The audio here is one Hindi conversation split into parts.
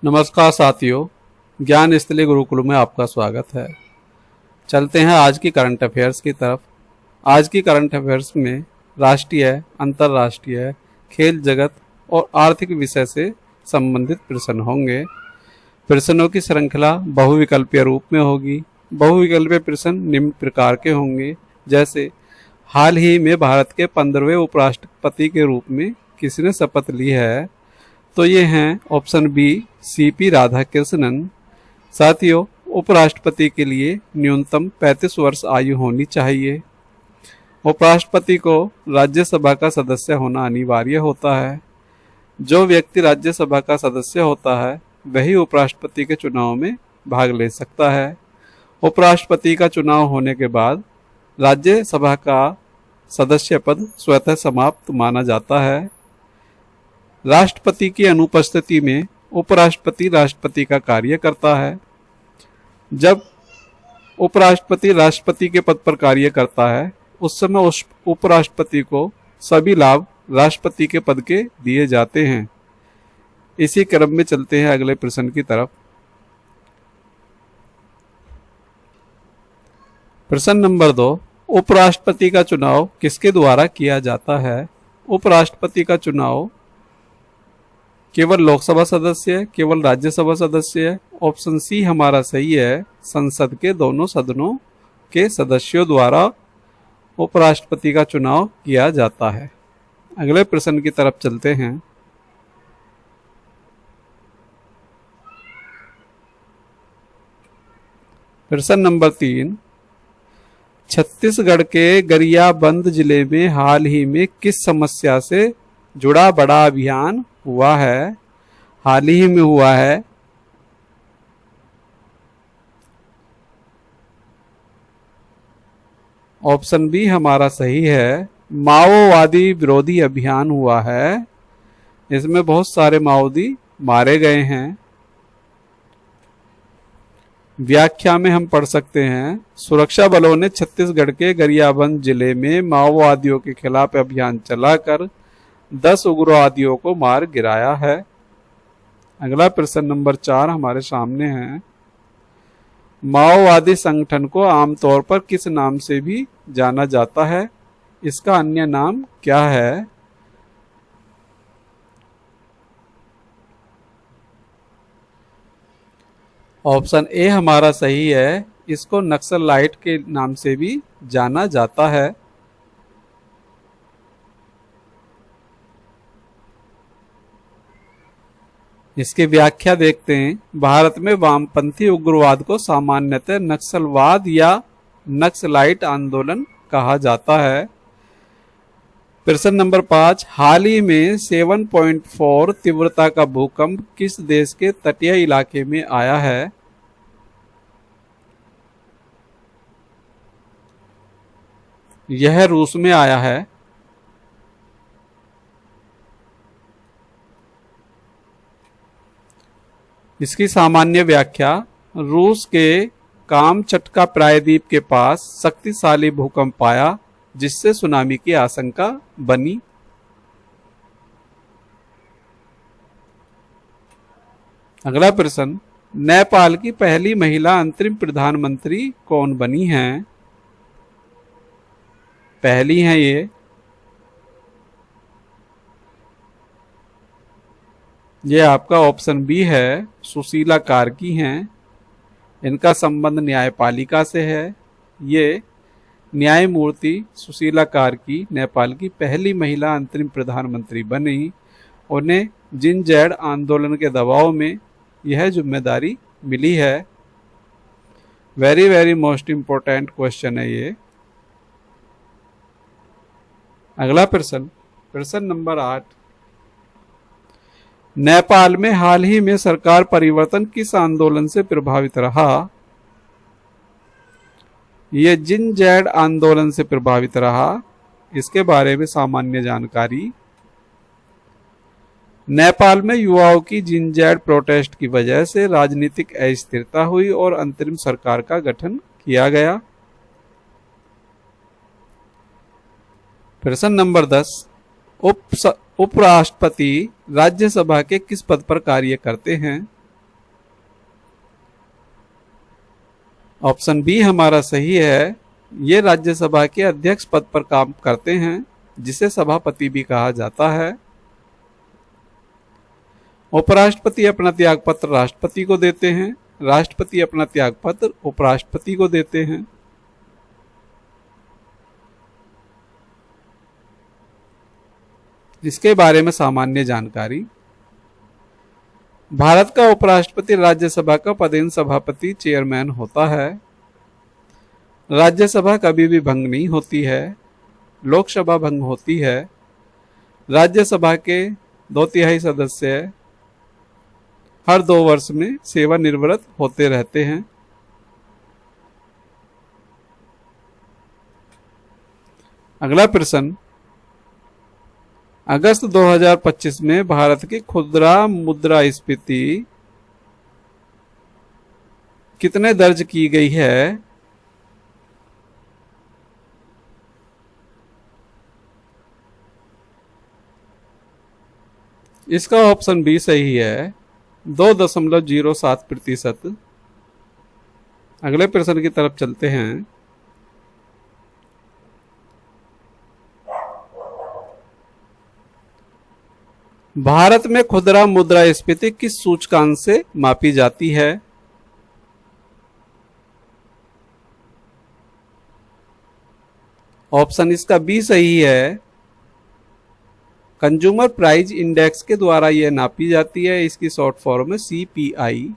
नमस्कार साथियों, ज्ञान स्थली गुरुकुल में आपका स्वागत है। चलते हैं आज की करंट अफेयर्स की तरफ। आज की करंट अफेयर्स में राष्ट्रीय, अंतर्राष्ट्रीय, खेल जगत और आर्थिक विषय से संबंधित प्रश्न होंगे। प्रश्नों की श्रृंखला बहुविकल्पीय रूप में होगी। बहुविकल्पीय प्रश्न निम्न प्रकार के होंगे, जैसे हाल ही में भारत के 15वें उपराष्ट्रपति के रूप में किसने शपथ ली है? तो ये हैं ऑप्शन बी, सीपी राधाकृष्णन। साथियों, उपराष्ट्रपति के लिए न्यूनतम 35 वर्ष आयु होनी चाहिए। उपराष्ट्रपति को राज्यसभा का सदस्य होना अनिवार्य होता है। जो व्यक्ति राज्यसभा का सदस्य होता है वही उपराष्ट्रपति के चुनाव में भाग ले सकता है। उपराष्ट्रपति का चुनाव होने के बाद राज्यसभा का सदस्य पद स्वतः समाप्त माना जाता है। राष्ट्रपति की अनुपस्थिति में उपराष्ट्रपति राष्ट्रपति का कार्य करता है। जब उपराष्ट्रपति राष्ट्रपति के पद पर कार्य करता है उस समय उस उपराष्ट्रपति को सभी लाभ राष्ट्रपति के पद के दिए जाते हैं। इसी क्रम में चलते हैं अगले प्रश्न की तरफ। प्रश्न नंबर 2, उपराष्ट्रपति का चुनाव किसके द्वारा किया जाता है? उपराष्ट्रपति का चुनाव केवल लोकसभा सदस्य, केवल राज्यसभा सदस्य? ऑप्शन सी हमारा सही है, संसद के दोनों सदनों के सदस्यों द्वारा उपराष्ट्रपति का चुनाव किया जाता है। अगले प्रश्न की तरफ चलते हैं। प्रश्न नंबर 3, छत्तीसगढ़ के गरियाबंद जिले में हाल ही में किस समस्या से जुड़ा बड़ा अभियान हुआ है? हाल ही में हुआ है। ऑप्शन बी हमारा सही है, माओवादी विरोधी अभियान हुआ है। इसमें बहुत सारे माओवादी मारे गए हैं। व्याख्या में हम पढ़ सकते हैं, सुरक्षा बलों ने छत्तीसगढ़ के गरियाबंद जिले में माओवादियों के खिलाफ अभियान चलाकर 10 उग्रवादियों को मार गिराया है। अगला प्रश्न नंबर 4 हमारे सामने है। माओवादी संगठन को आमतौर पर किस नाम से भी जाना जाता है? इसका अन्य नाम क्या है? ऑप्शन ए हमारा सही है, इसको नक्सलाइट के नाम से भी जाना जाता है। इसकी व्याख्या देखते हैं। भारत में वामपंथी उग्रवाद को सामान्यतः नक्सलवाद या नक्सलाइट आंदोलन कहा जाता है। प्रश्न नंबर 5, हाल ही में 7.4 तीव्रता का भूकंप किस देश के तटीय इलाके में आया है? यह रूस में आया है। इसकी सामान्य व्याख्या, रूस के कामचटका प्रायद्वीप के पास शक्तिशाली भूकंप आया जिससे सुनामी की आशंका बनी। अगला प्रश्न, नेपाल की पहली महिला अंतरिम प्रधानमंत्री कौन बनी हैं? पहली हैं ये आपका ऑप्शन बी है, सुशीला कार्की हैं। इनका संबंध न्यायपालिका से है। ये न्यायमूर्ति सुशीला कार्की नेपाल की पहली महिला अंतरिम प्रधानमंत्री बनी। उन्हें जिनजैड आंदोलन के दबाव में यह जिम्मेदारी मिली है। Very very most important question है ये। अगला प्रश्न, प्रश्न नंबर 8, नेपाल में हाल ही में सरकार परिवर्तन किस आंदोलन से प्रभावित रहा? यह जिनजैड आंदोलन से प्रभावित रहा। इसके बारे में सामान्य जानकारी, नेपाल में युवाओं की जिनजैड प्रोटेस्ट की वजह से राजनीतिक अस्थिरता हुई और अंतरिम सरकार का गठन किया गया। प्रश्न नंबर 10, उपराष्ट्रपति राज्यसभा के किस पद पर कार्य करते हैं? ऑप्शन बी हमारा सही है। ये राज्यसभा के अध्यक्ष पद पर काम करते हैं, जिसे सभापति भी कहा जाता है। उपराष्ट्रपति अपना त्यागपत्र राष्ट्रपति को देते हैं, राष्ट्रपति अपना त्यागपत्र उपराष्ट्रपति को देते हैं। इसके बारे में सामान्य जानकारी। भारत का उपराष्ट्रपति राज्यसभा का पदेन सभापति चेयरमैन होता है। राज्यसभा कभी भी भंग नहीं होती है, लोकसभा भंग होती है। राज्यसभा के 2/3 सदस्य हर 2 वर्ष में सेवानिवृत्त होते रहते हैं। अगला प्रश्न, अगस्त 2025 में भारत की खुदरा मुद्रास्फीति कितने दर्ज की गई है? इसका ऑप्शन बी सही है, 2.07%। अगले प्रश्न की तरफ चलते हैं। भारत में खुदरा मुद्रास्फीति किस सूचकांक से मापी जाती है? ऑप्शन इसका बी सही है, कंज्यूमर प्राइस इंडेक्स के द्वारा यह नापी जाती है। इसकी शॉर्ट फॉर्म है CPI।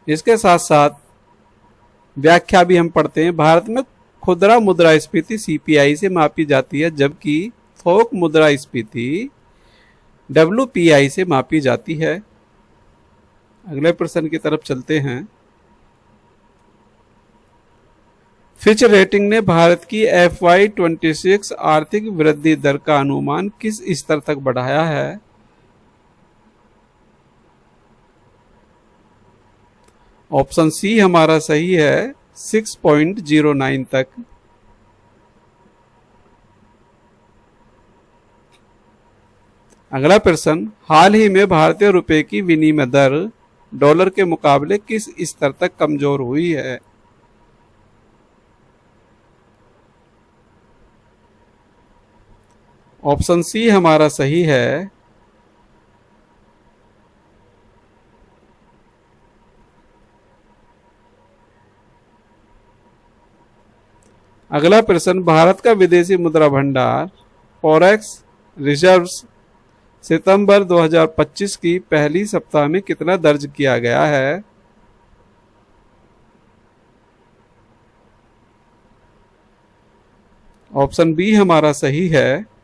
इसके साथ साथ व्याख्या भी हम पढ़ते हैं। भारत में खुदरा मुद्रास्फीति CPI से मापी जाती है, जबकि थोक मुद्रास्फीति WPI से मापी जाती है। अगले प्रश्न की तरफ चलते हैं। फिच रेटिंग ने भारत की FY26 आर्थिक वृद्धि दर का अनुमान किस स्तर तक बढ़ाया है? ऑप्शन सी हमारा सही है, 6.09 तक। अगला प्रश्न, हाल ही में भारतीय रुपए की विनिमय दर डॉलर के मुकाबले किस स्तर तक कमजोर हुई है? ऑप्शन सी हमारा सही है, अगला प्रश्न, भारत का विदेशी मुद्रा भंडार फॉरेक्स रिजर्व्स सितंबर 2025 की पहली सप्ताह में कितना दर्ज किया गया है? ऑप्शन बी हमारा सही है,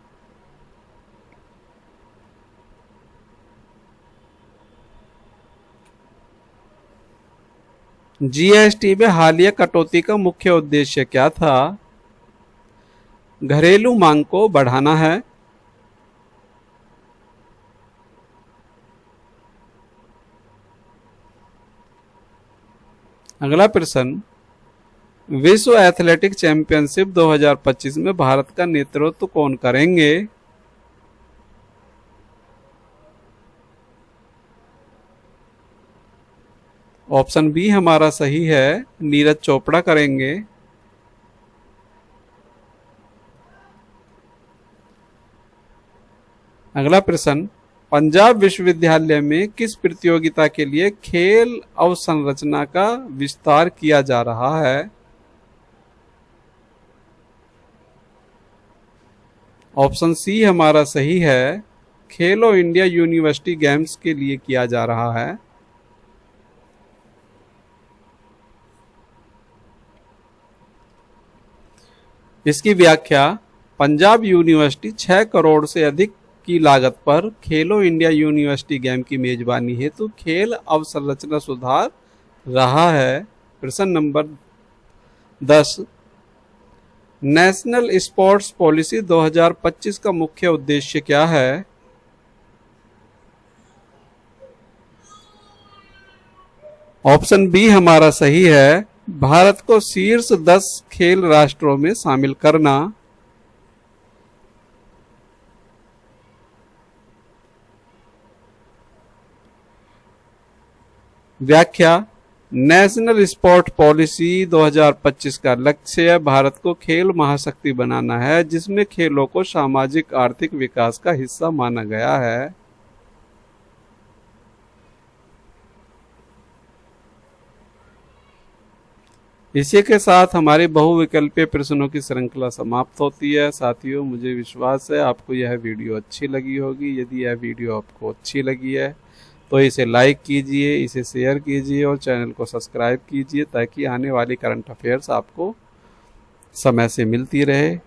GST में हालिया कटौती का मुख्य उद्देश्य क्या था? घरेलू मांग को बढ़ाना है। अगला प्रश्न, विश्व एथलेटिक चैंपियनशिप 2025 में भारत का नेतृत्व कौन करेंगे? ऑप्शन बी हमारा सही है, नीरज चोपड़ा करेंगे। अगला प्रश्न, पंजाब विश्वविद्यालय में किस प्रतियोगिता के लिए खेल अवसंरचना का विस्तार किया जा रहा है? ऑप्शन सी हमारा सही है, खेलो इंडिया यूनिवर्सिटी गेम्स के लिए किया जा रहा है। इसकी व्याख्या, पंजाब यूनिवर्सिटी 6 करोड़ से अधिक की लागत पर खेलो इंडिया यूनिवर्सिटी गेम की मेजबानी हेतु खेल अवसंरचना सुधार रहा है। प्रश्न नंबर 10, नेशनल स्पोर्ट्स पॉलिसी 2025 का मुख्य उद्देश्य क्या है? ऑप्शन बी हमारा सही है, भारत को शीर्ष 10 खेल राष्ट्रों में शामिल करना। व्याख्या। नेशनल स्पोर्ट पॉलिसी 2025 का लक्ष्य भारत को खेल महाशक्ति बनाना है, जिसमें खेलों को सामाजिक आर्थिक विकास का हिस्सा माना गया है। इसी के साथ हमारी बहुविकल्पीय प्रश्नों की श्रृंखला समाप्त होती है। साथियों, मुझे विश्वास है आपको यह वीडियो अच्छी लगी होगी। यदि यह वीडियो आपको अच्छी लगी है तो इसे लाइक कीजिए, इसे शेयर कीजिए और चैनल को सब्सक्राइब कीजिए, ताकि आने वाली करंट अफेयर्स आपको समय से मिलती रहे।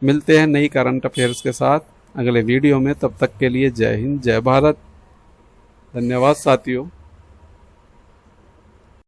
मिलते हैं नई करंट अफेयर्स के साथ अगले वीडियो में। तब तक के लिए जय हिंद, जय भारत। धन्यवाद साथियों।